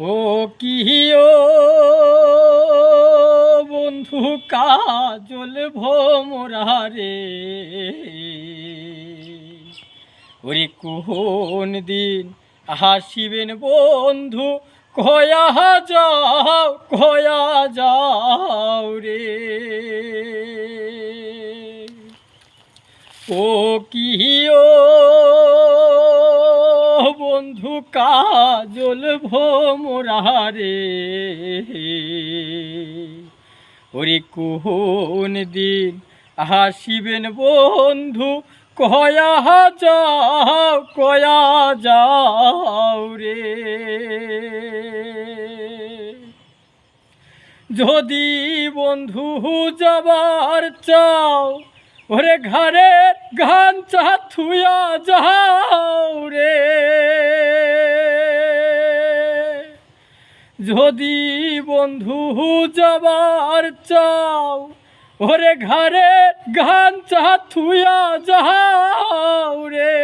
ও কিও বন্ধু কাজল ভোমরা রে, ওরে কোন দিন হাসিবেন বন্ধু, কয়া যাও কয়া যাও রে। ও কিও বন্ধু কাজল ভোমরা রে, ওরে কোন দিন হাসিবেন বন্ধু, কয়া যাও রে। যদি বন্ধু যাবার চাও, ওরে ঘরের গান চা থুয়া যাও রে। যদি বন্ধু যাবার চাও, ওরে ঘরে গান চা থুয়া যাও রে।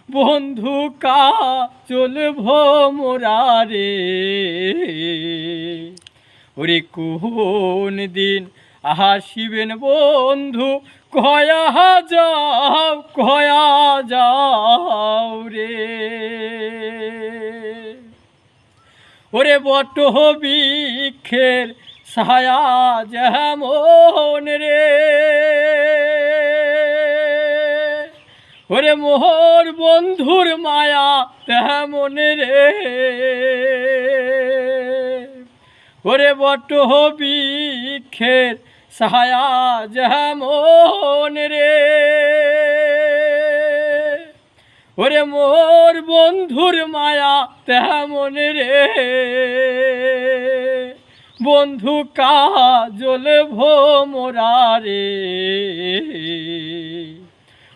বন্ধু কাজল ভোমরা রে, ওরে কোন দিন হাসিবেন বন্ধু, কয়া যাও রে। ওরে বট বৃক্ষের ছায়া যেমন রে, ওরে মোহর বন্ধুর মায়া তেমন রে। ওরে বট বৃক্ষের ছায়া যেমন রে, ওরে মোর বন্ধুর মায়া তেমন রে। বন্ধু কাজল ভোমরা রে,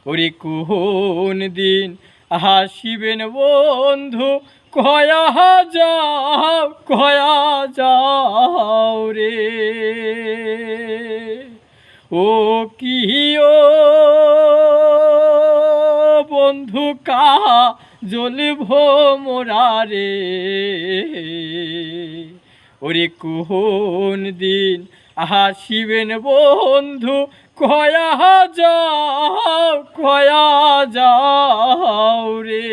ওরে কোন দিন হাসিবেন বন্ধু, কয়া যাও রে। ও কিও বন্ধু কাজল ভোমরা রে, ওরে কোন দিন হাসিবেন বন্ধু, কয়া যাও রে।